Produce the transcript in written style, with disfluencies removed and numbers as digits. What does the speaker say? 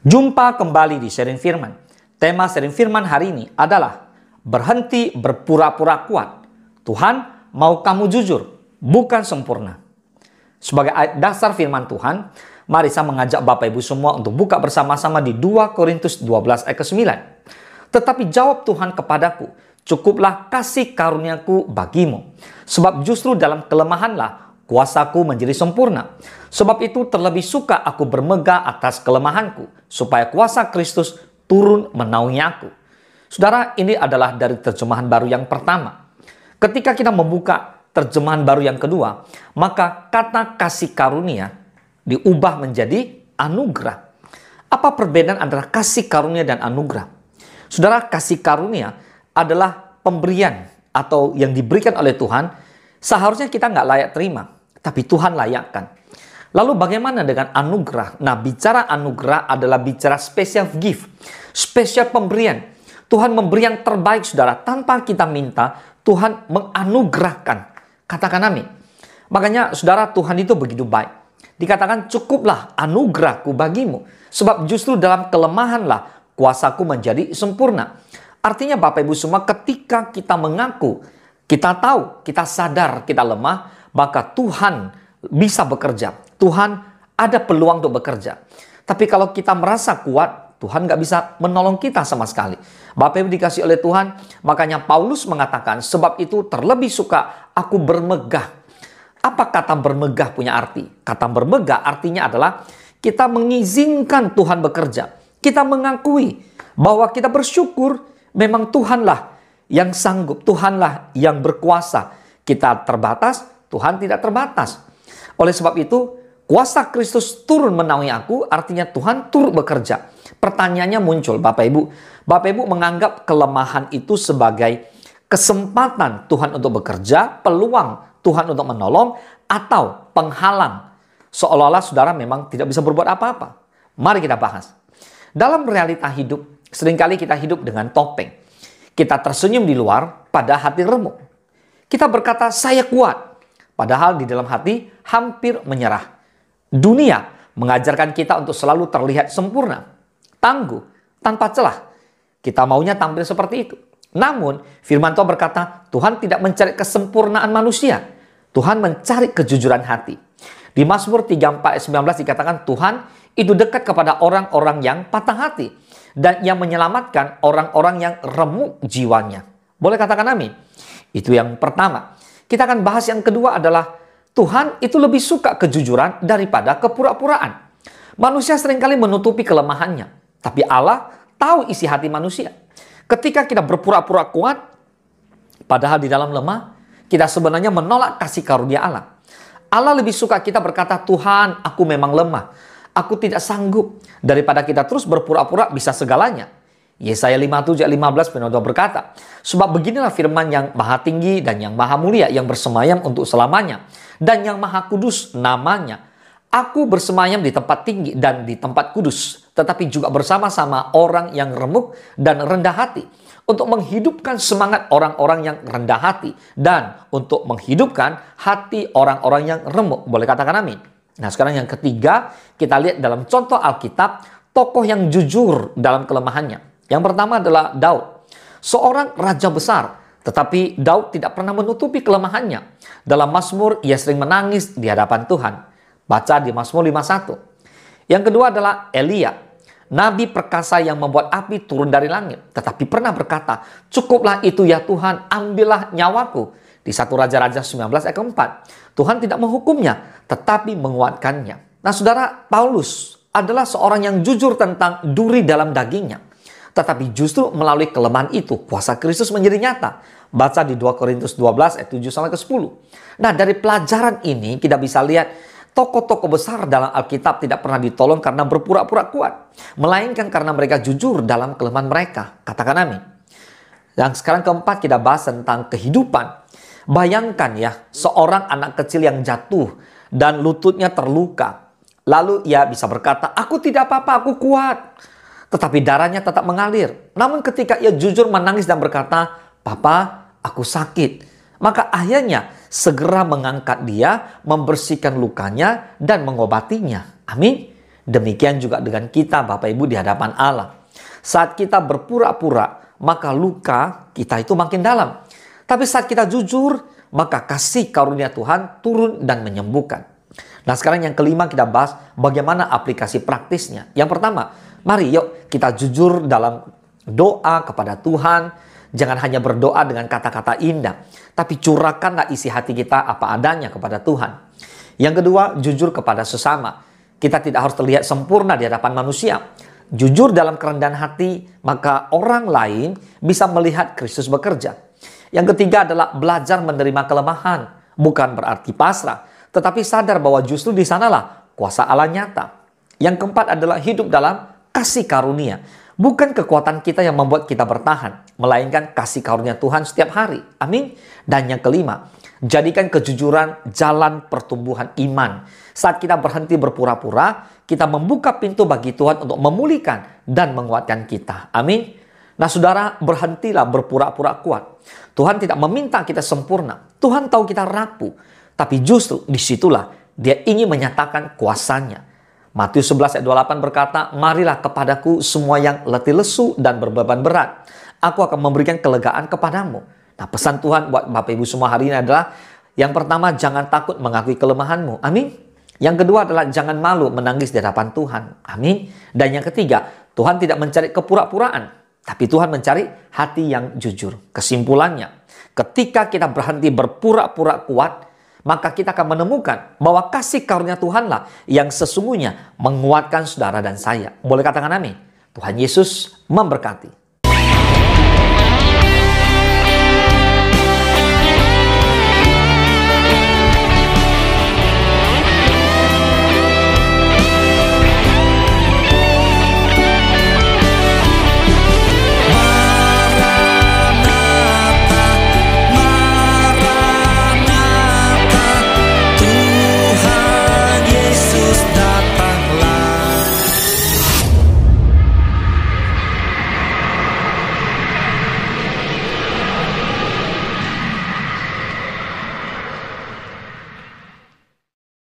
Jumpa kembali di Sharing Firman. Tema Sharing Firman hari ini adalah berhenti berpura-pura kuat. Tuhan mau kamu jujur, bukan sempurna. Sebagai ayat dasar firman Tuhan, mari saya mengajak Bapak Ibu semua untuk buka bersama-sama di 2 Korintus 12 ayat ke-9. Tetapi jawab Tuhan kepadaku, cukuplah kasih karuniaku bagimu. Sebab justru dalam kelemahanlah kuasaku menjadi sempurna. Sebab itu terlebih suka aku bermegah atas kelemahanku, supaya kuasa Kristus turun menaungi aku. Saudara, ini adalah dari terjemahan baru yang pertama. Ketika kita membuka terjemahan baru yang kedua, maka kata kasih karunia diubah menjadi anugerah. Apa perbedaan antara kasih karunia dan anugerah? Saudara, kasih karunia adalah pemberian atau yang diberikan oleh Tuhan. Seharusnya kita nggak layak terima, tapi Tuhan layakkan. Lalu bagaimana dengan anugerah? Nah, bicara anugerah adalah bicara special gift, spesial pemberian. Tuhan memberi yang terbaik, saudara. Tanpa kita minta, Tuhan menganugerahkan. Katakan amin. Makanya, saudara, Tuhan itu begitu baik. Dikatakan, cukuplah anugerahku bagimu. Sebab justru dalam kelemahanlah kuasaku menjadi sempurna. Artinya, Bapak Ibu semua, ketika kita mengaku, kita tahu, kita sadar kita lemah, maka Tuhan bisa bekerja. Tuhan ada peluang untuk bekerja. Tapi kalau kita merasa kuat, Tuhan nggak bisa menolong kita sama sekali. Bapak Ibu dikasih oleh Tuhan, makanya Paulus mengatakan, sebab itu terlebih suka aku bermegah. Apa kata bermegah punya arti? Kata bermegah artinya adalah kita mengizinkan Tuhan bekerja. Kita mengakui bahwa kita bersyukur memang Tuhanlah yang sanggup, Tuhanlah yang berkuasa. Kita terbatas, Tuhan tidak terbatas. Oleh sebab itu, kuasa Kristus turun menaungi aku, artinya Tuhan turut bekerja. Pertanyaannya muncul, Bapak Ibu. Bapak Ibu menganggap kelemahan itu sebagai kesempatan Tuhan untuk bekerja, peluang Tuhan untuk menolong, atau penghalang. Seolah-olah saudara memang tidak bisa berbuat apa-apa. Mari kita bahas. Dalam realita hidup, seringkali kita hidup dengan topeng. Kita tersenyum di luar, pada hati remuk. Kita berkata, saya kuat. Padahal di dalam hati hampir menyerah. Dunia mengajarkan kita untuk selalu terlihat sempurna, tangguh, tanpa celah. Kita maunya tampil seperti itu. Namun, firman Tuhan berkata, Tuhan tidak mencari kesempurnaan manusia. Tuhan mencari kejujuran hati. Di Mazmur 34 ayat 19 dikatakan, Tuhan itu dekat kepada orang-orang yang patah hati dan yang menyelamatkan orang-orang yang remuk jiwanya. Boleh katakan amin? Itu yang pertama. Kita akan bahas yang kedua adalah Tuhan itu lebih suka kejujuran daripada kepura-puraan. Manusia seringkali menutupi kelemahannya, tapi Allah tahu isi hati manusia. Ketika kita berpura-pura kuat, padahal di dalam lemah, kita sebenarnya menolak kasih karunia Allah. Allah lebih suka kita berkata, Tuhan, aku memang lemah. Aku tidak sanggup. Daripada kita terus berpura-pura bisa segalanya. Yesaya 57 ayat 15 firman Tuhan berkata, sebab beginilah firman yang maha tinggi dan yang maha mulia yang bersemayam untuk selamanya. Dan yang maha kudus namanya. Aku bersemayam di tempat tinggi dan di tempat kudus. Tetapi juga bersama-sama orang yang remuk dan rendah hati. Untuk menghidupkan semangat orang-orang yang rendah hati. Dan untuk menghidupkan hati orang-orang yang remuk. Boleh katakan amin. Nah, sekarang yang ketiga, kita lihat dalam contoh Alkitab, tokoh yang jujur dalam kelemahannya. Yang pertama adalah Daud. Seorang raja besar, tetapi Daud tidak pernah menutupi kelemahannya. Dalam Mazmur, ia sering menangis di hadapan Tuhan. Baca di Mazmur 51. Yang kedua adalah Elia. Nabi perkasa yang membuat api turun dari langit. Tetapi pernah berkata, cukuplah itu ya Tuhan, ambillah nyawaku. Di 1 Raja-Raja 19 ayat 4. Tuhan tidak menghukumnya, tetapi menguatkannya. Nah, saudara, Paulus adalah seorang yang jujur tentang duri dalam dagingnya. Tetapi justru melalui kelemahan itu, kuasa Kristus menjadi nyata. Baca di 2 Korintus 12 ayat 7-10. Nah, dari pelajaran ini kita bisa lihat tokoh-tokoh besar dalam Alkitab tidak pernah ditolong karena berpura-pura kuat. Melainkan karena mereka jujur dalam kelemahan mereka. Katakan amin. Yang sekarang keempat kita bahas tentang kehidupan. Bayangkan ya, seorang anak kecil yang jatuh dan lututnya terluka. Lalu ia bisa berkata, aku tidak apa-apa, aku kuat. Tetapi darahnya tetap mengalir. Namun ketika ia jujur menangis dan berkata, Papa, aku sakit. Maka ayahnya segera mengangkat dia, membersihkan lukanya, dan mengobatinya. Amin. Demikian juga dengan kita Bapak Ibu di hadapan Allah. Saat kita berpura-pura, maka luka kita itu makin dalam. Tapi saat kita jujur, maka kasih karunia Tuhan turun dan menyembuhkan. Nah sekarang yang kelima kita bahas bagaimana aplikasi praktisnya. Yang pertama, mari yuk kita jujur dalam doa kepada Tuhan. Jangan hanya berdoa dengan kata-kata indah, tapi curahkanlah isi hati kita apa adanya kepada Tuhan. Yang kedua, jujur kepada sesama. Kita tidak harus terlihat sempurna di hadapan manusia. Jujur dalam kerendahan hati, maka orang lain bisa melihat Kristus bekerja. Yang ketiga adalah belajar menerima kelemahan. Bukan berarti pasrah, tetapi sadar bahwa justru di sanalah kuasa Allah nyata. Yang keempat adalah hidup dalam kasih karunia. Bukan kekuatan kita yang membuat kita bertahan, melainkan kasih karunia Tuhan setiap hari. Amin. Dan yang kelima, jadikan kejujuran jalan pertumbuhan iman. Saat kita berhenti berpura-pura, kita membuka pintu bagi Tuhan untuk memulihkan dan menguatkan kita. Amin. Nah saudara, berhentilah berpura-pura kuat. Tuhan tidak meminta kita sempurna. Tuhan tahu kita rapuh. Tapi justru disitulah Dia ingin menyatakan kuasanya. Matius 11 ayat 28 berkata, marilah kepadaku semua yang letih lesu dan berbeban berat. Aku akan memberikan kelegaan kepadamu. Nah pesan Tuhan buat Bapak Ibu semua hari ini adalah, yang pertama jangan takut mengakui kelemahanmu. Amin. Yang kedua adalah jangan malu menangis di hadapan Tuhan. Amin. Dan yang ketiga, Tuhan tidak mencari kepura-puraan, tapi Tuhan mencari hati yang jujur. Kesimpulannya, ketika kita berhenti berpura-pura kuat, maka kita akan menemukan bahwa kasih karunia Tuhanlah yang sesungguhnya menguatkan saudara dan saya. Boleh katakan amin. Tuhan Yesus memberkati.